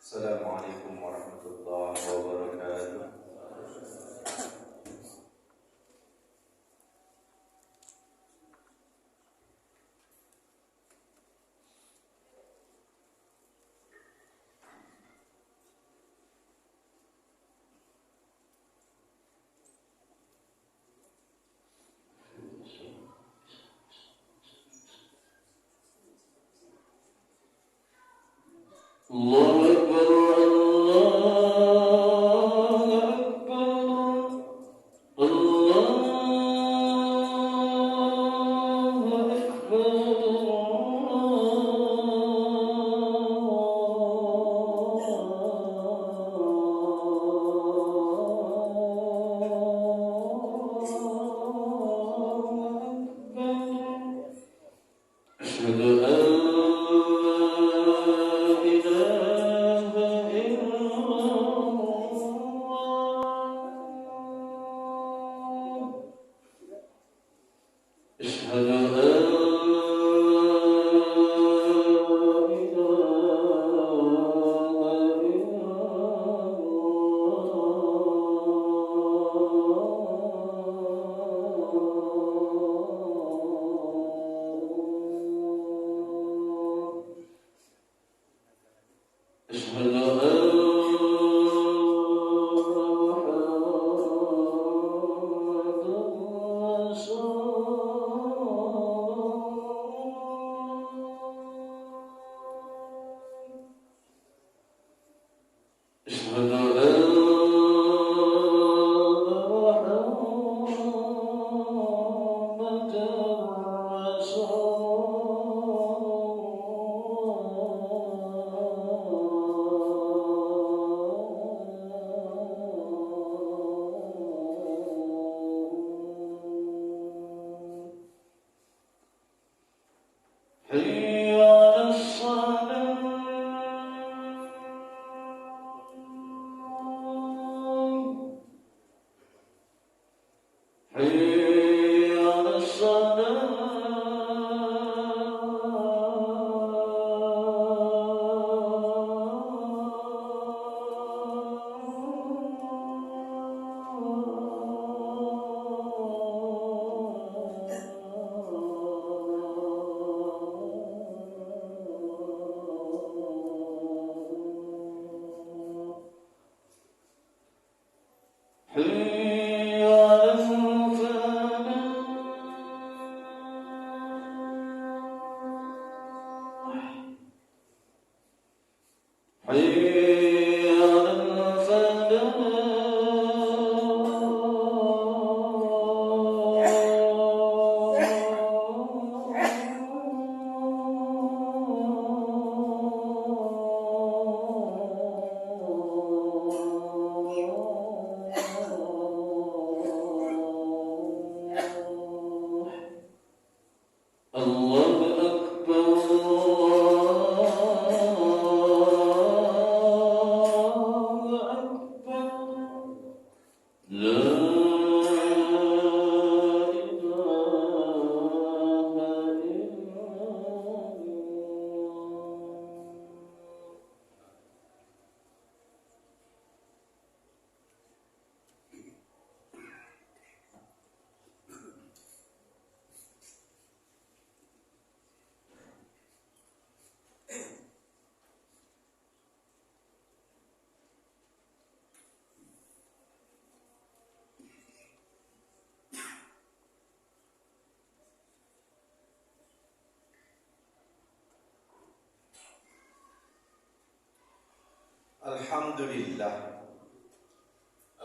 Assalamualaikum warahmatullahi wabarakatuh. Allahu Akbar, Allahu Akbar. Asyhadu an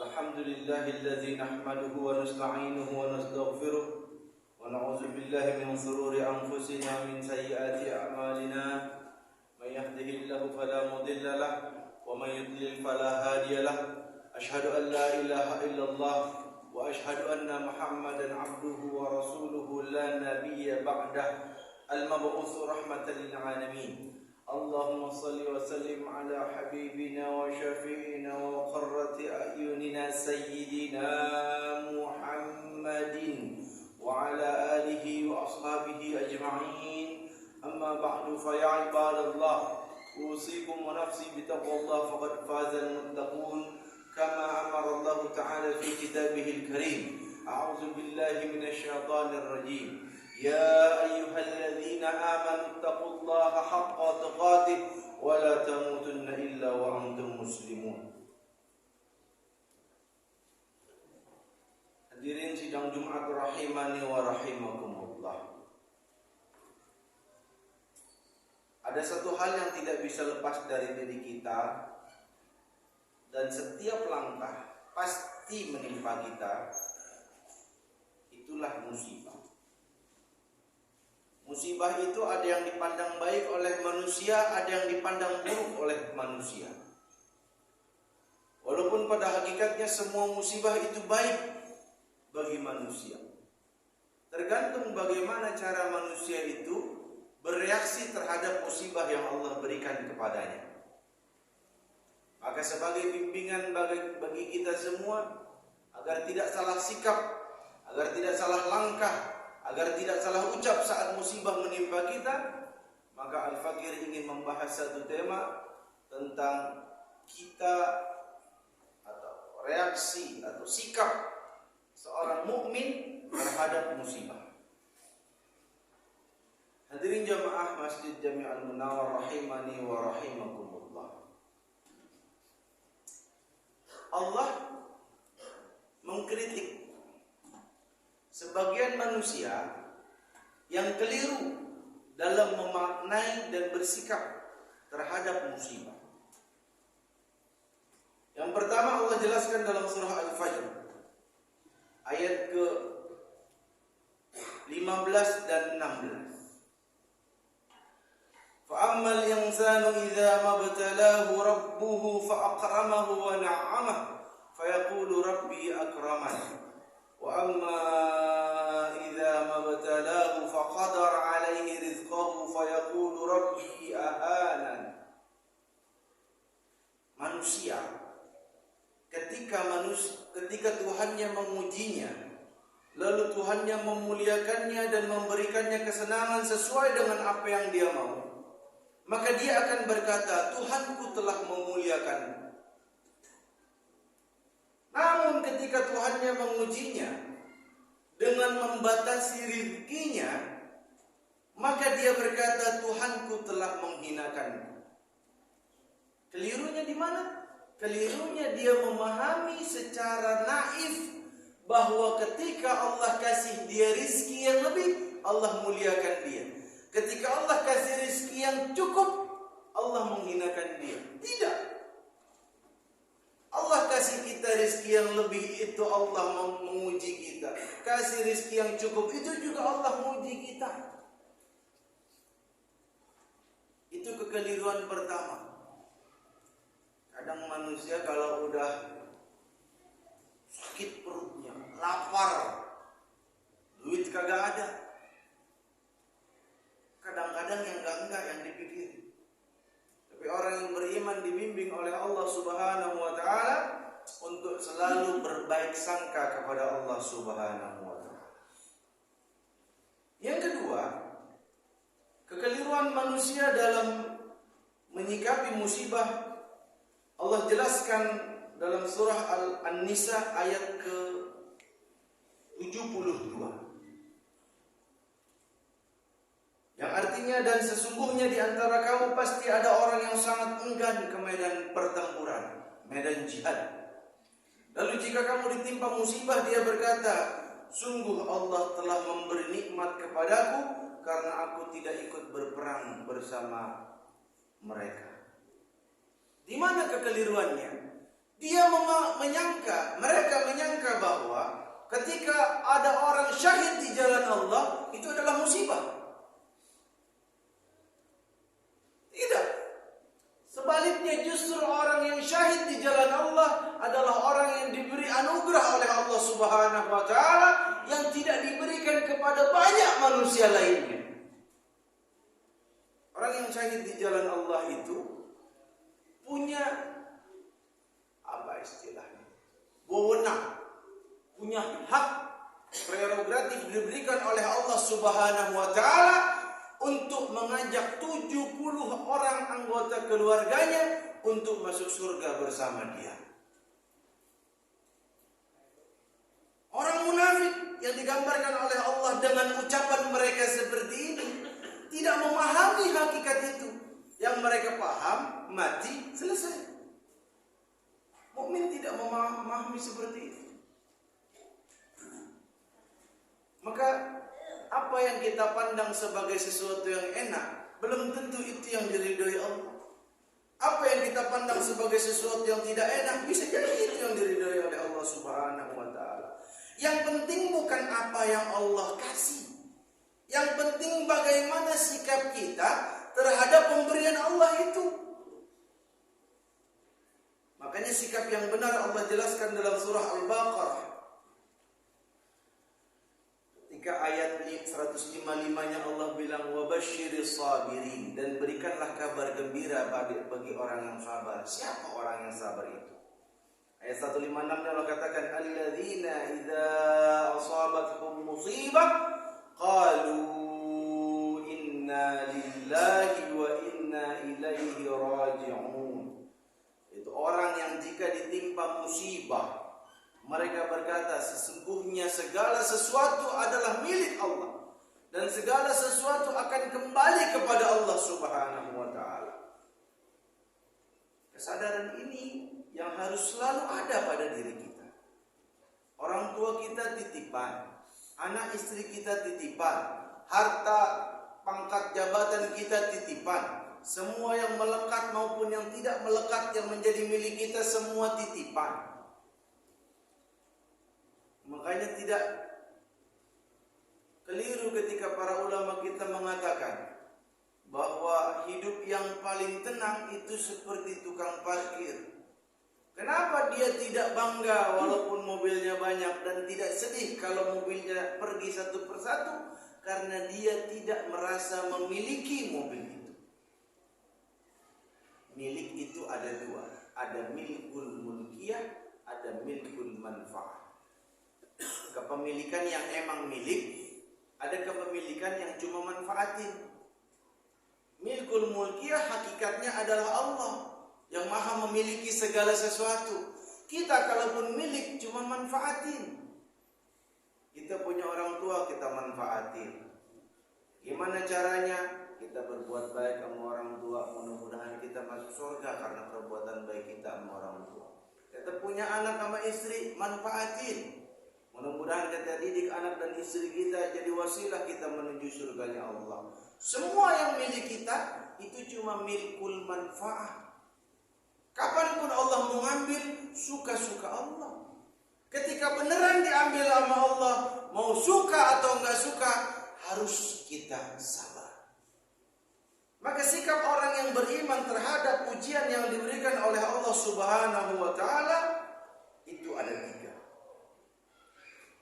Alhamdulillahilladzi nahmaduhu wa nasta'inuhu wa nastaghfiruh wa na'udzu billahi min shururi anfusina min sayyiati a'malina may yahdihillahu fala mudilla lahu wa may yudlil fala hadiya lahu asyhadu an la ilaha illallah wa asyhadu anna Muhammadan 'abduhu wa rasuluhu la nabiyya ba'dah al-mab'uts rahmatan lil 'alamin. Allahumma salli wa sallim ala habibina wa syafi'ina wa qurrati a'yunina sayyidina Muhammadin wa ala alihi wa ashabihi ajma'in. Amma ba'du fa ya ibadallah أوصيكم ونفسي بتقوى الله فقد فاز المتقون كما أمر الله تعالى في كتابه الكريم. أعوذ بالله من الشيطان الرجيم. يا أيها الذين آمنوا اتقوا الله حق تقاته ولا تموتن إلا وأنتم مسلمون. Hadirin sidang Jumat rahimani wa rahimakumullah. Ada satu hal yang tidak bisa lepas dari diri kita, dan setiap langkah pasti menimpa kita. Itulah musibah. Musibah itu ada yang dipandang baik oleh manusia, ada yang dipandang buruk oleh manusia. Walaupun pada hakikatnya semua musibah itu baik bagi manusia. Tergantung bagaimana cara manusia itu bereaksi terhadap musibah yang Allah berikan kepadanya. Maka sebagai bimbingan bagi kita semua, agar tidak salah sikap, agar tidak salah langkah, agar tidak salah ucap saat musibah menimpa kita, maka Al-Fakir ingin membahas satu tema tentang kita atau reaksi atau sikap seorang mukmin terhadap musibah. Hadirin jamaah Masjid Jami'al Munawwar rahimani wa rahimakumullah. Allah mengkritik sebagian manusia yang keliru dalam memaknai dan bersikap terhadap musibah. Yang pertama Allah jelaskan dalam surah Al-Fajr ayat ke-15 dan 16. Fa'ammal insanu idza mabtalahu rabbuhu fa'akramahu wa na'amahu fayaqulu rabbi akraman. Wa amma idza mabtalahu faqadara 'alaihi rizqahu fayaqulu rabbi ahanan. Manusia ketika Tuhannya mengujinya, lalu Tuhannya memuliakannya dan memberikannya kesenangan sesuai dengan apa yang dia mau, maka dia akan berkata, Tuhanku telah memuliakanku. Namun ketika Tuhannya mengujinya dengan membatasi rizkinya, maka dia berkata, Tuhanku telah menghinakanku. Kelirunya di mana? Kelirunya dia memahami secara naif bahwa ketika Allah kasih dia rizki yang lebih, Allah muliakan dia. Ketika Allah kasih rizki yang cukup, Allah menghinakan dia. Tidak. Allah kasih kita rizki yang lebih, itu Allah menguji kita. Kasih rizki yang cukup, itu juga Allah menguji kita. Itu kekeliruan pertama. Kadang manusia kalau udah sakit perutnya, lapar, duit kagak ada, kadang-kadang yang enggak yang dipikir. Tapi orang yang beriman dibimbing oleh Allah Subhanahu wa taala untuk selalu berbaik sangka kepada Allah Subhanahu wa taala. Yang kedua, kekeliruan manusia dalam menyikapi musibah Allah jelaskan dalam surah An-Nisa ayat ke-72. Yang artinya, dan sesungguhnya di antara kamu pasti ada orang yang sangat enggan ke medan pertempuran, medan jihad. Lalu jika kamu ditimpa musibah, dia berkata, sungguh Allah telah memberi nikmat kepadaku karena aku tidak ikut berperang bersama mereka. Di mana kekeliruannya? Mereka menyangka bahwa ketika ada orang syahid di jalan Allah, itu adalah musibah. Tidak. Sebaliknya justru orang yang syahid di jalan Allah adalah orang yang diberi anugerah oleh Allah Subhanahu wa taala yang tidak diberikan kepada banyak manusia lainnya. Orang yang syahid di jalan Allah itu punya wewenang, punya hak prerogatif diberikan oleh Allah Subhanahu wa taala untuk mengajak 70 orang anggota keluarganya untuk masuk surga bersama dia. Orang munafik yang digambarkan oleh Allah dengan ucapan mereka seperti ini tidak memahami hakikat itu. Yang mereka paham, mati, selesai. Mukmin tidak memahami seperti itu. Maka apa yang kita pandang sebagai sesuatu yang enak belum tentu itu yang diridhoi Allah. Apa yang kita pandang sebagai sesuatu yang tidak enak bisa jadi itu yang diridhoi oleh Allah Subhanahu wa taala. Yang penting bukan apa yang Allah kasih. Yang penting bagaimana sikap kita terhadap pemberian Allah itu. Makanya sikap yang benar Allah jelaskan dalam surah Al-Baqarah. Ketika ayat 155-nya Allah bilang wabasyiris sabirin, dan berikanlah kabar gembira bagi orang yang sabar. Siapa orang yang sabar itu? Ayat 156-nya Allah katakan alladzina idza asabatuhum musibah qalu inna lillahi wa inna ilaihi raji'un. Itu orang yang jika ditimpa musibah mereka berkata sesungguhnya segala sesuatu adalah milik Allah dan segala sesuatu akan kembali kepada Allah Subhanahu wa taala. Kesadaran ini yang harus selalu ada pada diri kita. Orang tua kita titipan, anak istri kita titipan, harta pangkat jabatan kita titipan, semua yang melekat maupun yang tidak melekat yang menjadi milik kita semua titipan. Makanya tidak keliru ketika para ulama kita mengatakan bahwa hidup yang paling tenang itu seperti tukang parkir. Kenapa dia tidak bangga walaupun mobilnya banyak dan tidak sedih kalau mobilnya pergi satu persatu? Karena dia tidak merasa memiliki mobil itu. Milik itu ada dua. Ada milkul mulkiyah, ada milkul manfaah. Kepemilikan yang emang milik, ada kepemilikan yang cuma manfaatin. Milkul mulkiyah hakikatnya adalah Allah yang maha memiliki segala sesuatu. Kita kalaupun milik cuma manfaatin. Kita punya orang tua kita manfaatin. Gimana caranya? Kita berbuat baik sama orang tua, mudah-mudahan kita masuk surga karena perbuatan baik kita sama orang tua. Kita punya anak sama istri, manfaatin. Mudah-mudahan kita didik anak dan istri kita jadi wasilah kita menuju surganya Allah. Semua yang milik kita itu cuma milkul manfaat. Kapanpun Allah mau ngambil, suka-suka Allah. Ketika beneran diambil sama Allah, mau suka atau enggak suka, harus kita sabar. Maka sikap orang yang beriman terhadap ujian yang diberikan oleh Allah Subhanahu wa taala itu ada tiga.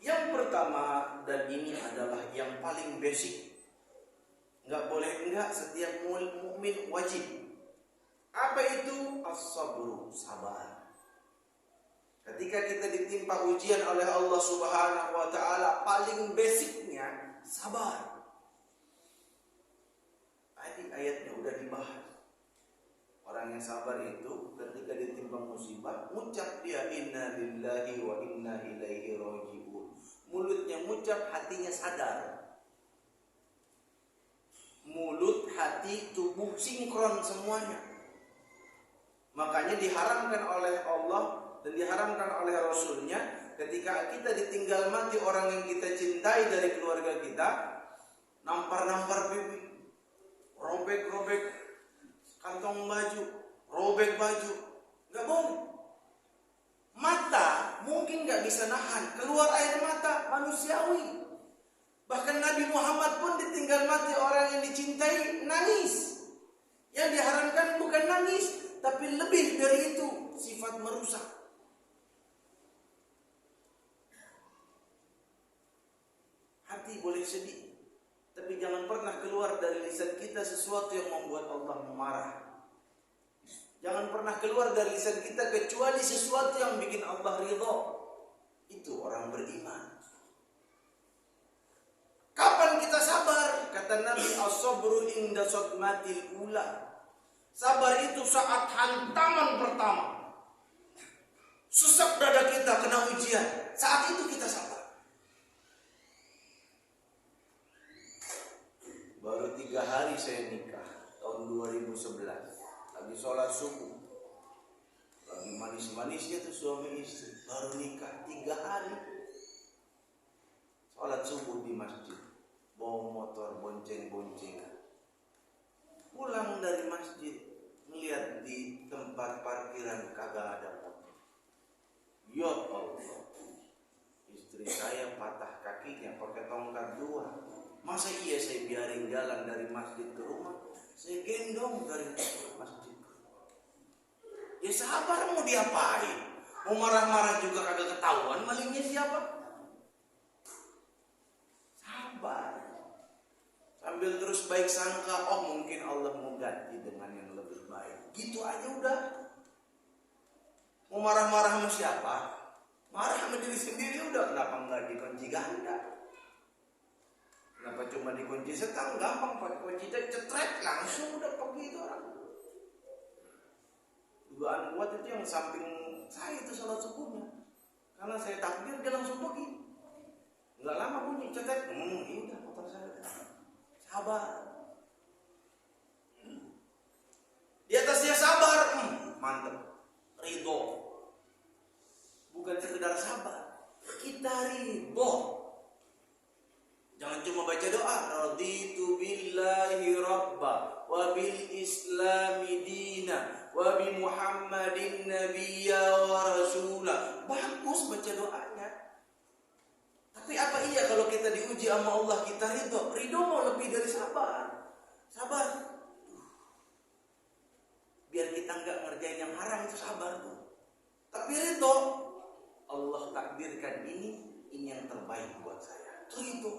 Yang pertama, dan ini adalah yang paling basic, enggak boleh enggak, setiap mukmin wajib. Apa itu? As-sabru, sabar. Ketika kita ditimpa ujian oleh Allah Subhanahu wa taala, paling basicnya sabar. Tadi ayatnya udah dibahas. Orang yang sabar itu ketika ditimpa musibah, ucap dia inna lillahi wa inna ilaihi raji'un. Mulutnya ngucap, hatinya sadar. Mulut, hati, tubuh sinkron semuanya. Makanya diharamkan oleh Allah dan diharamkan oleh Rasulnya ketika kita ditinggal mati orang yang kita cintai dari keluarga kita, nampar-nampar pipi, robek-robek kantong baju, robek baju, nggak boleh. Mata mungkin nggak bisa nahan, keluar air mata manusiawi. Bahkan Nabi Muhammad pun ditinggal mati orang yang dicintai, nangis. Yang diharamkan bukan nangis, tapi lebih dari itu, sifat merusak. Hati boleh sedih, tapi jangan pernah keluar dari lisan kita sesuatu yang membuat Allah marah. Jangan pernah keluar dari lisan kita kecuali sesuatu yang bikin Allah ridha. Itu orang beriman. Kapan kita sabar? Kata Kata Nabi, as-sabru inda sadmatil ula. Sabar itu saat hantaman pertama. Sesak dada kita kena ujian. Saat itu kita sabar. Baru 3 hari saya nikah. Tahun 2011. Lagi sholat subuh. Lagi manis-manisnya tuh suami istri. Baru nikah 3 hari. Sholat subuh di masjid. Bawa motor bonceng-boncengan. Pulang dari masjid, melihat di tempat parkiran kagak ada motor. Ya Allah, istri saya patah kakinya pakai tongkat 2. Masa iya saya biarin jalan dari masjid ke rumah? Saya gendong dari masjid ke rumah. Ya sabar, mau diapain? Mau marah-marah juga kagak ketahuan malingnya siapa? Sabar. Sambil terus baik sangka, oh mungkin Allah mau ganti dengan yang lebih baik. Gitu aja udah. Mau marah-marah sama siapa? Marah sama diri sendiri udah. Kenapa nggak dikunci ganda? Kenapa cuma dikunci setang? Gampang pakai kunci cetret langsung udah pergi itu orang. Dugaan kuat itu yang samping saya itu salat subuhnya. Karena saya takbir dia langsung pergi. Nggak lama bunyi cetret. Ini udah motor saya. Sabar. Di atasnya sabar, mantep. Ridho. Bukan sekedar sabar, kita ridho. Jangan cuma baca doa, raditu billahi rabba wa bil islami dina wa bi muhammadin nabiyya wa rasula. Bagus baca doanya. Tapi apa iya kalau kita diuji sama Allah kita ridho? Ridho mau lebih dari sabar. Sabar. Biar kita nggak ngerjain yang haram itu sabar tuh. Tapi ridho, Allah takdirkan ini yang terbaik buat saya. Itu ridho.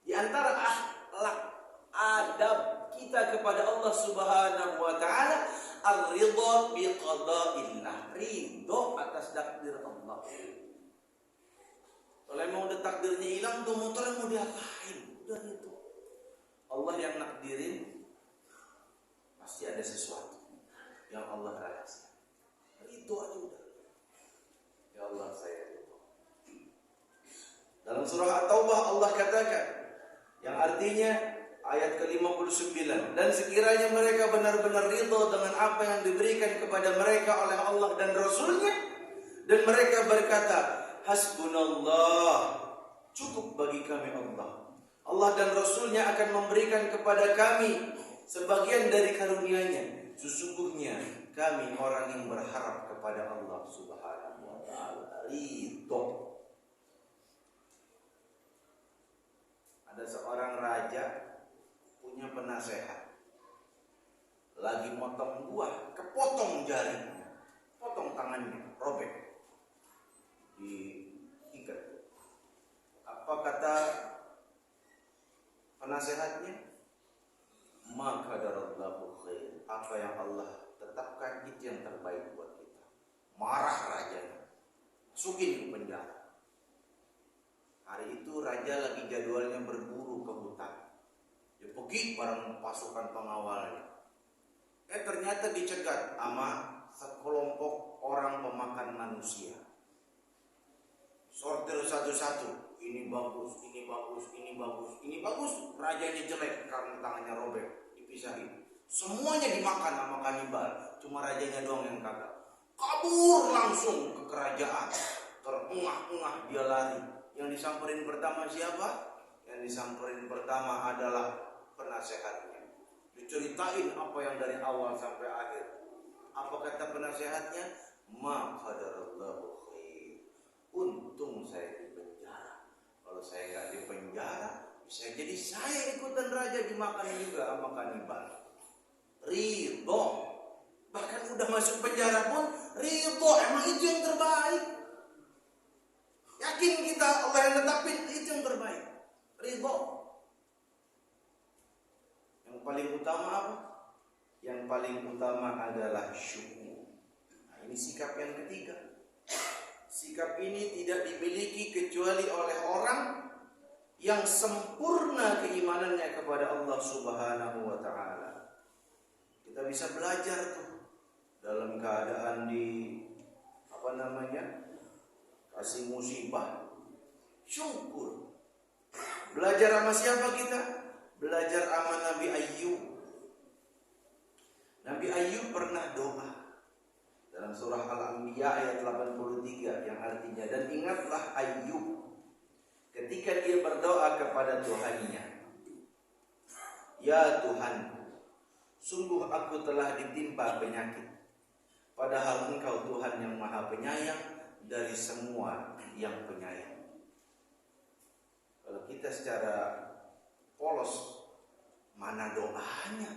Di antara akhlak adab kita kepada Allah Subhanahu wa taala, ar-ridho bi qada'illah. Ridho atas takdir Allah. Kalau emang udah takdirnya hilang, tuh motor mau diapain? Udah itu. Allah yang nakdirin, pasti ada sesuatu yang Allah rahasia. Itu aja udah. Ya Allah saya itu. Dalam surah At-Taubah Allah katakan, yang artinya ayat ke-59, dan sekiranya mereka benar-benar ridho dengan apa yang diberikan kepada mereka oleh Allah dan Rasulnya, dan mereka berkata, hasbunallah, cukup bagi kami Allah. Allah dan Rasulnya akan memberikan kepada kami sebagian dari karunia-Nya. Sesungguhnya kami orang yang berharap kepada Allah Subhanahu wa taala. Ridho. Ada seorang raja punya penasehat. Lagi motong buah, kepotong jarinya, potong tangannya, robek. Diikat. Apa kata penasehatnya? Maka darallahu khair. Apa yang Allah tetapkan itu yang terbaik buat kita. Marah rajanya, masukin ke penjara. Hari itu raja lagi jadwalnya berburu ke hutan. Dia pergi bareng pasukan pengawalnya. Ternyata dicegat sama sekelompok orang pemakan manusia. Sortir satu-satu, ini bagus, ini bagus, ini bagus, ini bagus. Rajanya jelek karena tangannya robek, dipisahin. Semuanya dimakan sama kanibal, cuma rajanya doang yang kagak. Kabur langsung ke kerajaan, terengah-engah dia lari. Yang disamperin pertama siapa? Yang disamperin pertama adalah penasehatnya. Diceritain apa yang dari awal sampai akhir. Apa kata penasehatnya? Ma qadarallahu khair. Untung saya di penjara. Kalau saya nggak di penjara, bisa jadi saya ikutan raja dimakan juga sama kanibal. Ridho. Bahkan udah masuk penjara pun ridho. Emang itu yang terbaik. Yakin kita Allah yang tetapin itu yang terbaik. Ridho. Yang paling utama apa? Yang paling utama adalah syukur. Nah, ini sikap yang ketiga. Sikap ini tidak dimiliki kecuali oleh orang yang sempurna keimanannya kepada Allah Subhanahu wa taala. Kita bisa belajar tuh dalam keadaan di kasih musibah, syukur. Belajar sama siapa kita? Belajar sama Nabi Ayyub. Nabi Ayyub pernah doa dalam surah Al-Anbiya ayat 83 yang artinya, dan ingatlah Ayyub ketika dia berdoa kepada Tuhannya, ya Tuhan, sungguh aku telah ditimpa penyakit, padahal Engkau Tuhan yang Maha Penyayang dari semua yang penyayang. Kalau kita secara polos, mana doanya?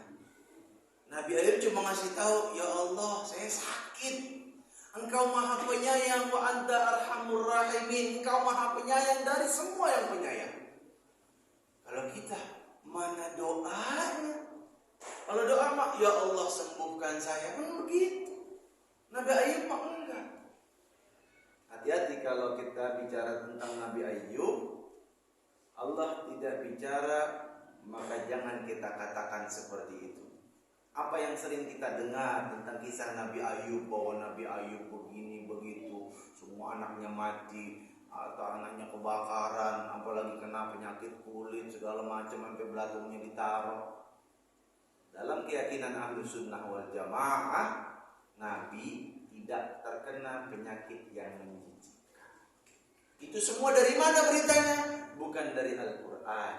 Nabi Ayub cuma ngasih tahu, ya Allah, saya sakit. Engkau Maha Penyayang, wa anta arhamur rahimin. Engkau Maha Penyayang dari semua yang penyayang. Kalau kita, mana doanya? Kalau doa mah, ya Allah sembuhkan saya, kan begitu. Nabi Ayub mah enggak. Hati-hati kalau kita bicara tentang Nabi Ayub, Allah tidak bicara, maka jangan kita katakan seperti itu. Apa yang sering kita dengar tentang kisah Nabi Ayub, bahwa Nabi Ayub begini begitu, semua anaknya mati atau anaknya kebakaran, apalagi kena penyakit kulit segala macam sampai belatungnya ditaruh. Dalam keyakinan Ahlus Sunnah wal Jamaah, Nabi tidak terkena penyakit yang menjijikkan. Itu semua dari mana beritanya? Bukan dari Al-Quran,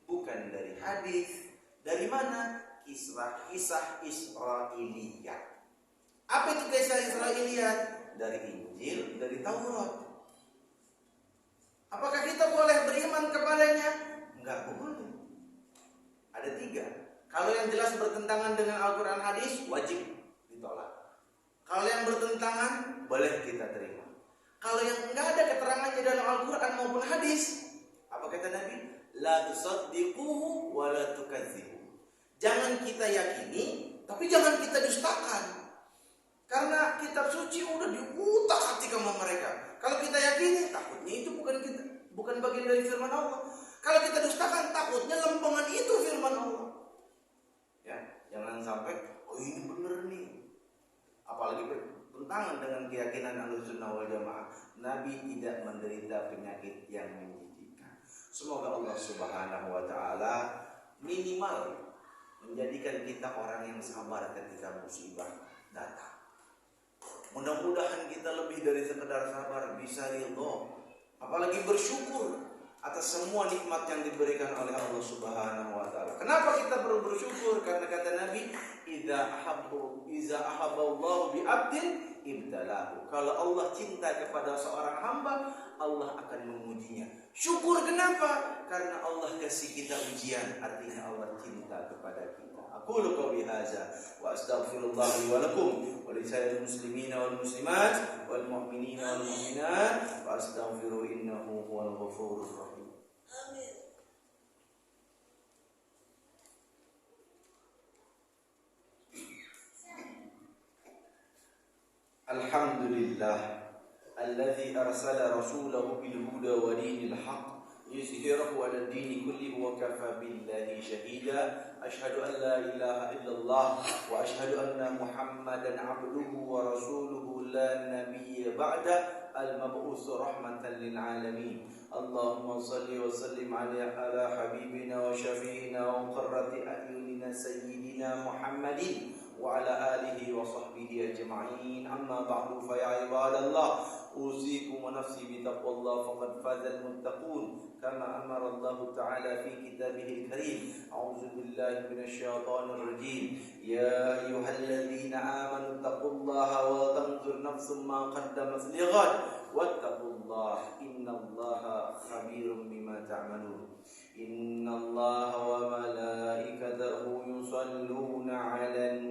bukan dari hadis. Dari mana? Kisah Israiliyat. Apa itu kisah Israiliyat? Dari Injil, dari Taurat. Apakah kita boleh beriman kepadanya? Enggak boleh. Ada 3. Kalau yang jelas bertentangan dengan Al-Quran hadis, wajib ditolak. Kalau yang bertentangan, boleh kita terima. Kalau yang enggak ada keterangannya dalam Al-Quran maupun hadis, apa kata Nabi? La tusaddiquhu wa la tukadzibuhu. Jangan kita yakini, tapi jangan kita dustakan. Karena kitab suci udah diutak-atik sama mereka. Kalau kita yakini, takutnya itu bukan bagian dari firman Allah. Kalau kita dustakan, takutnya lempengan itu firman Allah. Ya, jangan sampai, oh ini benar nih. Apalagi bertentangan dengan keyakinan Ahlus Sunnah wal Jamaah. Nabi tidak menderita penyakit yang menjijikkan. Semoga Allah Subhanahu wa taala minimal menjadikan kita orang yang sabar ketika musibah datang. Mudah-mudahan kita lebih dari sekedar sabar, bisa ridho, apalagi bersyukur atas semua nikmat yang diberikan oleh Allah Subhanahu wa taala. Kenapa kita perlu bersyukur? Karena kata Nabi, iza ahabballahu bi 'abdin ibtalahu. Kalau Allah cinta kepada seorang hamba, Allah akan mengujinya. Syukur kenapa? Karena Allah kasih kita ujian, artinya Allah cinta kepada kita. Aqulu qawli hadza wa astaghfirullah li wa lakum wa li sa'iril muslimina wal muslimat wal mu'minina wal mu'minat wa astaghfiru innahu huwal ghafurur rahim. Amin. Alhamdulillah alladzi arsala rasulahu bil huda wa dinil haqq yuzhirahu 'ala ad-dini kullihi wa kafa billahi shahida. Asyhadu an la ilaha illallah wa asyhadu anna Muhammadan 'abduhu wa rasuluhu la nabiyya ba'da al-mab'uts rahmatan lil 'alamin. Allahumma shalli wa sallim 'ala habibina wa syafi'ina wa qurrati a'yunina sayyidina Muhammadin wa ala alihi wa sahbihi ajma'in. Amma ba'du, fa ya ibadallah, usikum wa nafsi bi taqwallah faqad fazal muttaqun kama amara Allah ta'ala fi kitabihil karim. A'udzu billahi minasy syaithanir rajim. Ya ayyuhalladzina amanu taqullaha wa tanzur nafsum ma qaddamat lighad wattaqullaha innallaha khabirum bima ta'malun. Innallaha wa malaikatahu yusalluna 'alan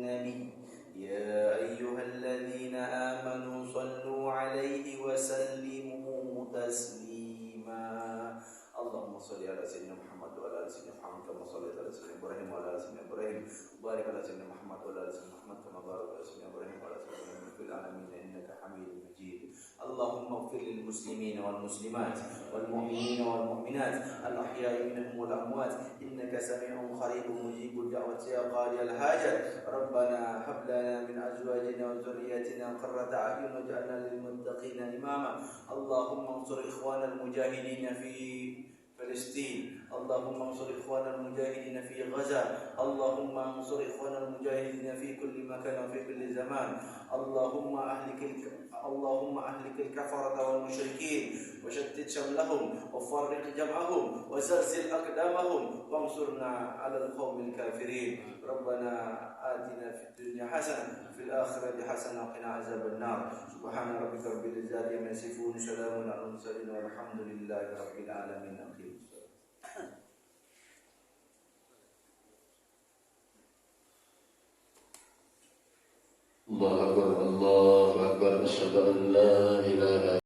nabi ya ayyuhalladzina amanu sallu 'alaihi wa sallimu taslima. Allahumma shalli ala sayyidina Muhammad wa ala ali sayyidina Muhammad kama shallaita ala sayyidina Ibrahim wa ala ali sayyidina Ibrahim. Barik ala sayyidina Muhammad wa ala ali sayyidina Muhammad kama barakta ala sayyidina Ibrahim wa ala ali sayyidina Ibrahim. في العالمين إنك حميد مجيد. اللهم اغفر للمسلمين والمسلمات والمؤمنين والمؤمنات الأحياء منهم والأموات إنك سميع قريب مجيب الدعوة يا قاضي الحاجة. ربنا هب لنا من أزواجنا وذرياتنا قرة أعين واجعلنا للمتقين إماما. اللهم انصر إخوان المجاهدين في فلسطين. اللهم انصر إخوان المجاهدين في غزة. اللهم انصر إخوان المجاهدين في كل مكان وفي كل زمان. اللهم أهلك الكفرة والمشركين وشتت شملهم وفرق جمعهم وزلزل أقدامهم وانصرنا على القوم الكافرين. ربنا آتنا في الدنيا حسنة وفي الآخرة حسنة وقنا عذاب النار. سبحان ربك رب العزة عما يصفون سلام على المرسلين والحمد لله رب العالمين. الله أكبر الله أكبر أشهد أن لا إله